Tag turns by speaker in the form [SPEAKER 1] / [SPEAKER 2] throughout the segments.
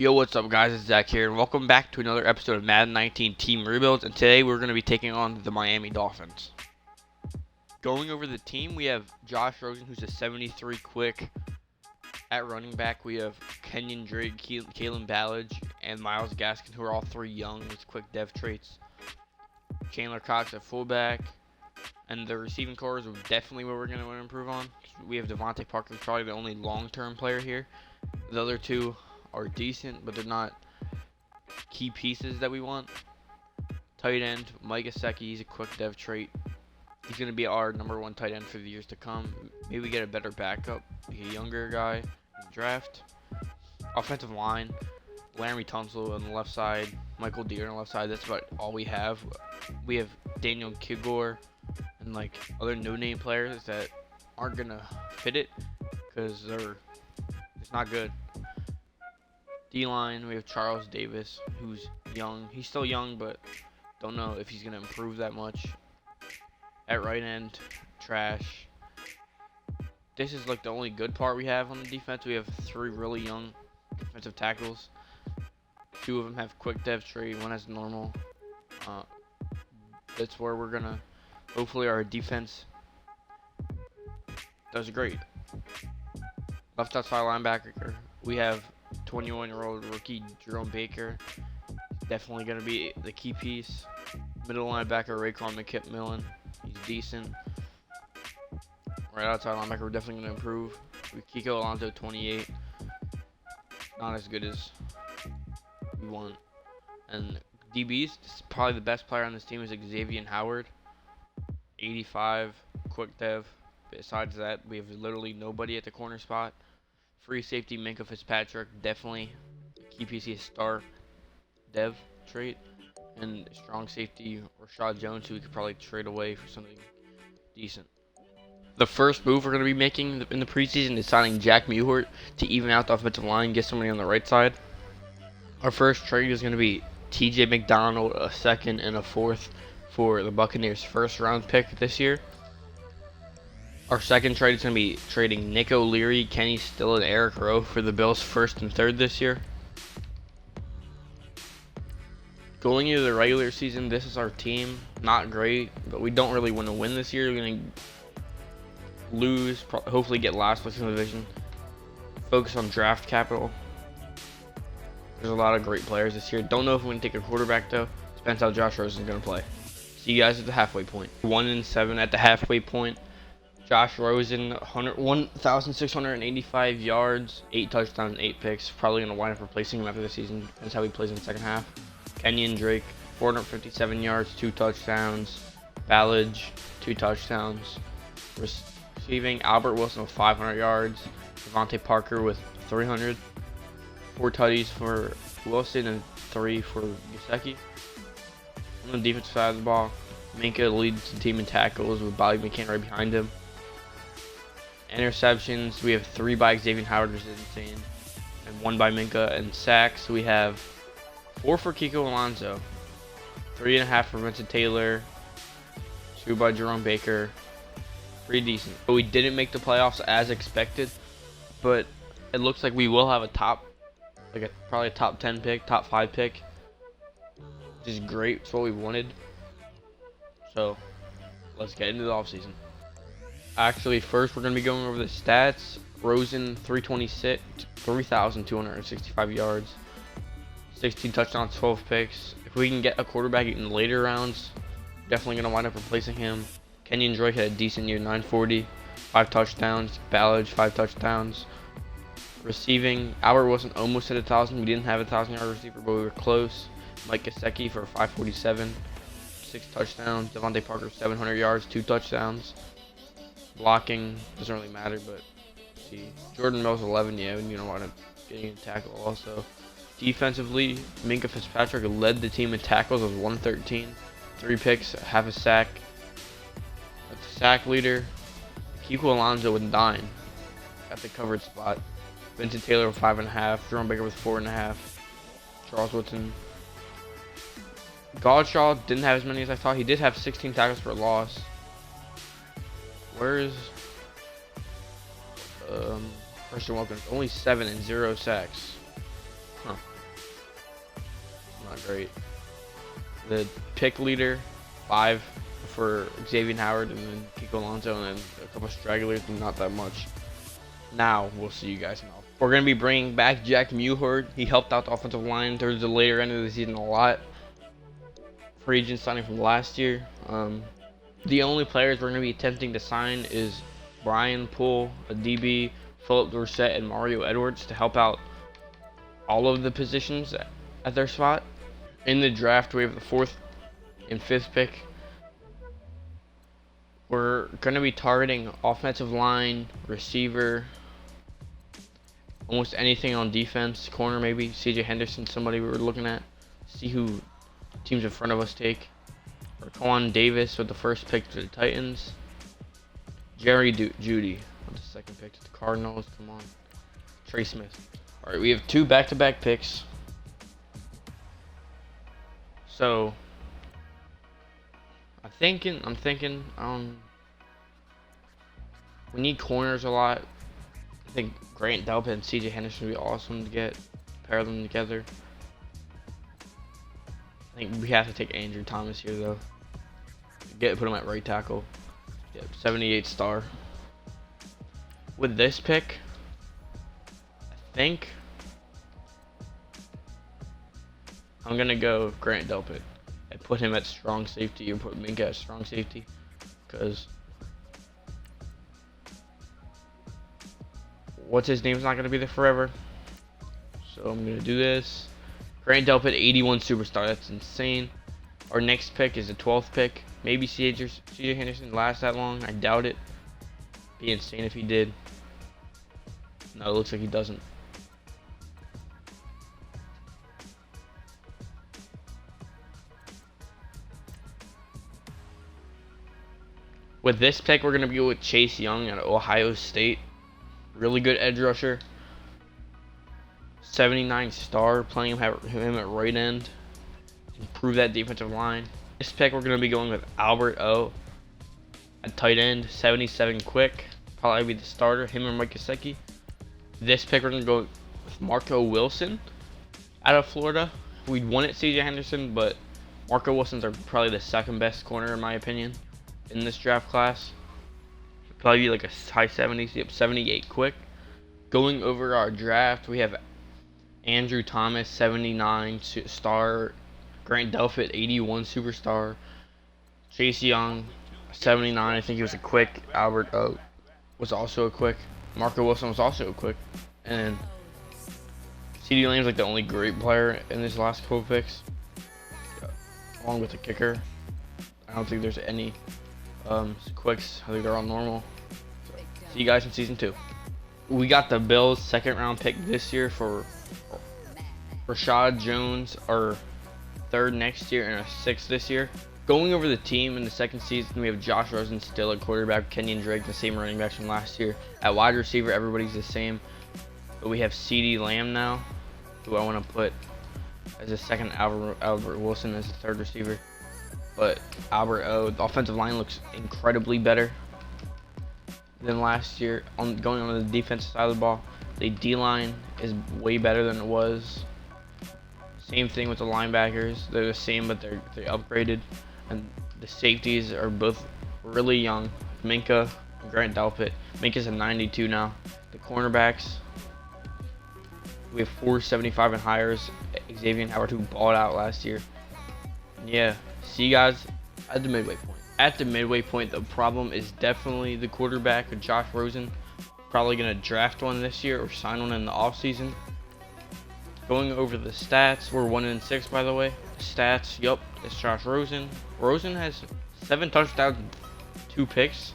[SPEAKER 1] Yo, what's up guys, it's Zach here, and welcome back to another episode of Madden 19 Team Rebuilds, and today we're going to be taking on the Miami Dolphins. Going over the team, we have Josh Rosen, who's a 73 quick. At running back, we have Kenyon Drake, Kalen Ballage, and Myles Gaskin, who are all three young with quick dev traits. Chandler Cox at fullback, and the receiving core is definitely what we're going to want to improve on. We have Devontae Parker, probably the only long-term player here. The other two are decent, but they're not key pieces that we want. Tight end, Mike Gesicki, he's a quick dev trait. He's going to be our #1 tight end for the years to come. Maybe we get a better backup, like a younger guy in the draft. Offensive line, Laremy Tunsil on the left side, Michael Deere on the left side. That's about all we have. We have Daniel Kilgore and like other no-name players that aren't going to fit it because it's not good. D-line, we have Charles Davis, who's young. He's still young, but don't know if he's going to improve that much. At right end, trash. This is like the only good part we have on the defense. We have 3 really young defensive tackles. 2 of them have quick dev trait, 1 has normal. That's where we're going to, hopefully our defense does great. Left outside linebacker, we have 21-year-old rookie Jerome Baker, definitely going to be the key piece. Middle linebacker Raekwon McKipp-Millen, he's decent. Right outside linebacker, we're definitely going to improve. We Kiko Alonso, 28, not as good as we want. And DBs, probably the best player on this team is Xavier Howard, 85, quick dev. Besides that, we have literally nobody at the corner spot. Free safety, MINKA Fitzpatrick, definitely key PC star dev trait. And strong safety, Rashad Jones, who we could probably trade away for something decent. The first move we're going to be making in the preseason is signing Jack Mewhort to even out the offensive line, get somebody on the right side. Our first trade is going to be TJ McDonald, a 2nd and a 4th for the Buccaneers' first round pick this year. Our second trade is going to be trading Nick O'Leary, Kenny Still, and Eric Rowe for the Bills' 1st and 3rd this year. Going into the regular season, this is our team. Not great, but we don't really want to win this year. We're going to lose, hopefully get last place in the division. Focus on draft capital. There's a lot of great players this year. Don't know if we're going to take a quarterback, though. Depends how Josh Rosen is going to play. See you guys at the halfway point. 1-7 at the halfway point. Josh Rosen, 1,685 yards, 8 touchdowns, 8 picks. Probably going to wind up replacing him after the season. Depends how he plays in the second half. Kenyon Drake, 457 yards, 2 touchdowns. Ballage, 2 touchdowns. Receiving, Albert Wilson with 500 yards. Devontae Parker with 300. 4 tutties for Wilson and 3 for Gesicki. On the defensive side of the ball, MINKA leads the team in tackles with Bobby McCann right behind him. Interceptions, we have 3 by Xavier Howard, which is insane, and 1 by MINKA. And sacks, we have 4 for Kiko Alonso, 3.5 for Vincent Taylor, 2 by Jerome Baker. Pretty decent. But we didn't make the playoffs as expected, but it looks like we will have a probably a top 10 pick, top 5 pick, which is great. It's what we wanted. So let's get into the offseason. Actually, first we're going to be going over the stats. Rosen, 3,265 yards, 16 touchdowns, 12 picks. If we can get a quarterback in the later rounds, definitely going to wind up replacing him. Kenyon Drake had a decent year, 940, 5 touchdowns. Ballage, 5 touchdowns. Receiving, Albert Wilson almost hit 1,000. We didn't have a 1,000-yard receiver, but we were close. Mike Gesicki for 547, 6 touchdowns. Devontae Parker, 700 yards, 2 touchdowns. Blocking doesn't really matter, but see, Jordan Mills 11, yeah, and you know what, getting a tackle also. Defensively, MINKA Fitzpatrick led the team in tackles with 113, 3 picks, half a sack. That's the sack leader. Kiko Alonso with 9 at the covered spot. Vincent Taylor with 5.5, Jerome Baker with 4.5, Charles Woodson. Godshaw didn't have as many as I thought. He did have 16 tackles for a loss. Where is Christian Wilkins? Only 7 and 0 sacks. Huh. great. The pick leader, 5 for Xavier Howard, and then Kiko Alonso, and then a couple stragglers, but not that much. Now, we'll see you guys now. We're going to be bringing back Jack Muhord. He helped out the offensive line towards the later end of the season a lot. Free agent signing from last year. The only players we're going to be attempting to sign is Brian Poole, a DB, Philip Dorsett, and Mario Edwards to help out all of the positions at their spot. In the draft, we have the 4th and 5th pick. We're going to be targeting offensive line, receiver, almost anything on defense, corner maybe. CJ Henderson, somebody we were looking at. See who teams in front of us take. Raquan Davis with the 1st pick to the Titans. Jerry Jeudy with the 2nd pick to the Cardinals. Come on. Trey Smith. All right, we have 2 back-to-back picks. So I'm thinking, we need corners a lot. I think Grant Delpit and CJ Henderson would be awesome to get, pair them together. I think we have to take Andrew Thomas here though. Put him at right tackle. Yep, 78 star. With this pick, I think I'm gonna go Grant Delpit and put him at strong safety, or put MINKA at strong safety, because what's his name's not gonna be there forever. So I'm gonna do this. Grant Delpit, 81 superstar. That's insane. Our next pick is the 12th pick. Maybe CJ Henderson lasts that long. I doubt it. Be insane if he did. No, it looks like he doesn't. With this pick, we're going to go with Chase Young at Ohio State. Really good edge rusher. 79 star, playing him at right end. Improve that defensive line. This pick, we're going to be going with Albert O at tight end. 77 quick. Probably be the starter, him or Mike Gesicki. This pick, we're going to go with Marco Wilson out of Florida. We'd wanted CJ Henderson, but Marco Wilson's are probably the 2nd best corner in my opinion in this draft class. Probably like a high 70s, yep, 78 quick. Going over our draft, we have Andrew Thomas, 79 star. Grant Delpit, 81 superstar. Chase Young, 79. I think he was a quick. Albert O was also a quick. Marco Wilson was also a quick. And CeeDee Lamb's like the only great player in this last couple picks, along with the kicker. I don't think there's any quicks. I think they're all normal. So, see you guys in season 2. We got the Bills' 2nd round pick this year for Rashad Jones, our 3rd next year, and our 6th this year. Going over the team in the 2nd season, we have Josh Rosen still at quarterback, Kenyon Drake, the same running backs from last year. At wide receiver, everybody's the same. But we have CeeDee Lamb now, who I want to put as a 2nd, Albert Wilson as a 3rd receiver. But Albert O, the offensive line looks incredibly better than last year. Going on the defensive side of the ball, the D-line is way better than it was. Same thing with the linebackers. They're the same, but they're upgraded. And the safeties are both really young. MINKA and Grant Delpit. MINKA's a 92 now. The cornerbacks, we have 475 and hires. Xavier Howard, who balled out last year. And yeah, see you guys at the midway point. At the midway point, the problem is definitely the quarterback, Josh Rosen. Probably going to draft one this year or sign one in the offseason. Going over the stats, we're 1-6 by the way. The stats, yup, it's Josh Rosen. Rosen has 7 touchdowns, 2 picks,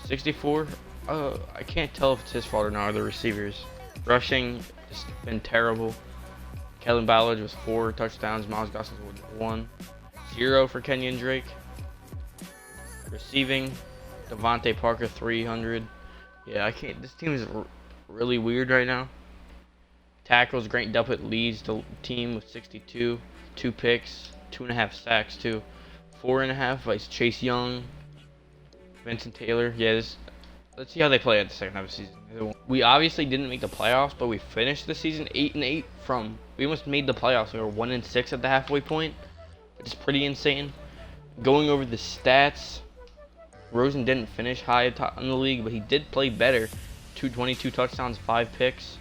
[SPEAKER 1] 64. I can't tell if it's his fault or not, or the receivers. Rushing has been terrible. Kellen Ballard was 4 touchdowns, Miles Gossett was 1. 0 for Kenyon Drake. Receiving, Devontae Parker 300. Yeah, I can't. This team is really weird right now. Tackles, Grant Delpit leads the team with 62, 2 picks, 2.5 sacks too. 4.5 by Chase Young, Vincent Taylor. Yeah, let's see how they play at the second half of the season. We obviously didn't make the playoffs, but we finished the season 8-8 from. We almost made the playoffs. We were 1-6 at the halfway point, which is pretty insane. Going over the stats, Rosen didn't finish high in the league, but he did play better. 222 touchdowns, 5 picks.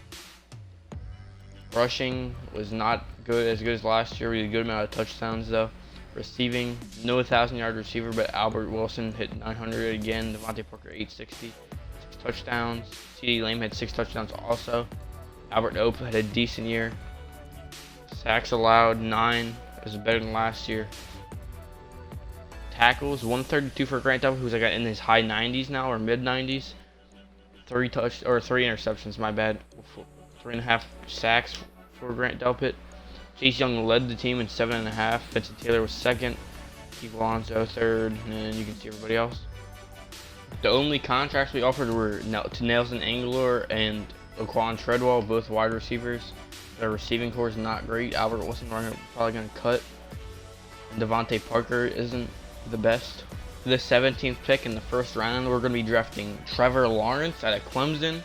[SPEAKER 1] Rushing was not as good as last year. We had a good amount of touchdowns though. Receiving, no 1,000-yard receiver, but Albert Wilson hit 900 again. Devontae Parker 860, 6 touchdowns. CeeDee Lamb had 6 touchdowns also. Albert Ope had a decent year. Sacks allowed 9. It was better than last year. Tackles 132 for Grant Delpit, who's like in his high 90s now or mid 90s. 3 interceptions. My bad. 3.5 sacks for Grant Delpit. Chase Young led the team in 7.5. Vincent Taylor was second. Keith Alonso third, and you can see everybody else. The only contracts we offered were to Nelson Aguilar and Laquan Treadwell, both wide receivers. Their receiving core is not great. Albert Wilson probably going to cut. And Devontae Parker isn't the best. The 17th pick in the first round, we're going to be drafting Trevor Lawrence out of Clemson.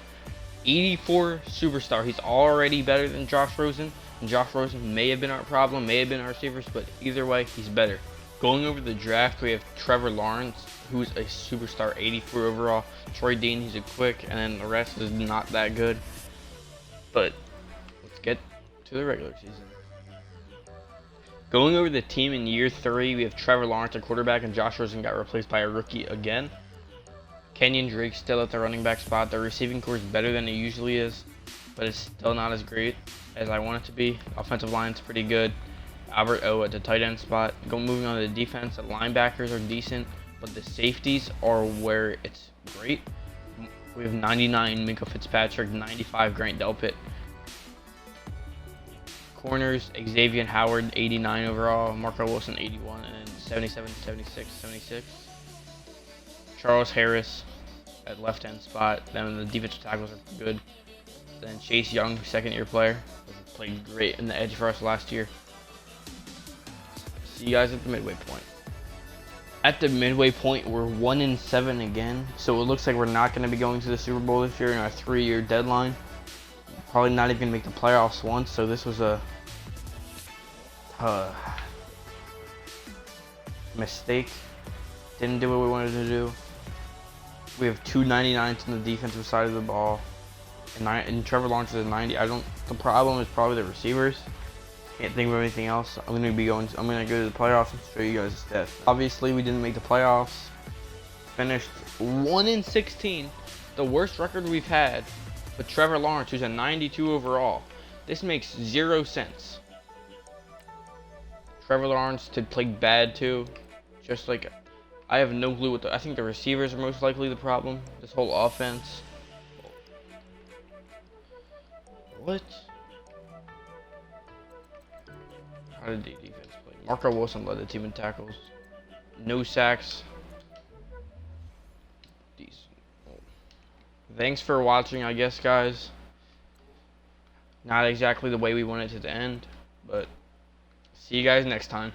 [SPEAKER 1] 84 superstar. He's already better than Josh Rosen. And Josh Rosen may have been our problem, may have been our receivers, but either way, he's better. Going over the draft, we have Trevor Lawrence, who's a superstar, 84 overall. Troy Dean, he's a quick, and then the rest is not that good. But let's get to the regular season. Going over the team in year 3, we have Trevor Lawrence at quarterback, and Josh Rosen got replaced by a rookie again. Kenyon Drake still at the running back spot. The receiving core is better than it usually is, but it's still not as great as I want it to be. Offensive line's pretty good. Albert O at the tight end spot. Moving on to the defense, the linebackers are decent, but the safeties are where it's great. We have 99 MINKA Fitzpatrick, 95 Grant Delpit. Corners, Xavier Howard, 89 overall. Marco Wilson, 81, and 77, 76, 76. Charles Harris at left-hand spot. Then the defensive tackles are good. Then Chase Young, second-year player, played great in the edge for us last year. See you guys at the midway point. At the midway point, we're 1-7 again, so it looks like we're not going to be going to the Super Bowl this year in our 3-year deadline. Probably not even going to make the playoffs once, so this was a mistake. Didn't do what we wanted to do. We have 2 99s on the defensive side of the ball, and Trevor Lawrence is a 90. The problem is probably the receivers. Can't think of anything else. I'm gonna go to the playoffs and show you guys the stats. Obviously, we didn't make the playoffs. Finished 1-16, the worst record we've had. With Trevor Lawrence, who's a 92 overall. This makes 0 sense. Trevor Lawrence to play bad too. Just like, I have no clue I think the receivers are most likely the problem. This whole offense. What? How did the defense play? Marco Wilson led the team in tackles. No sacks. Decent. Thanks for watching, I guess, guys. Not exactly the way we wanted it to end, but see you guys next time.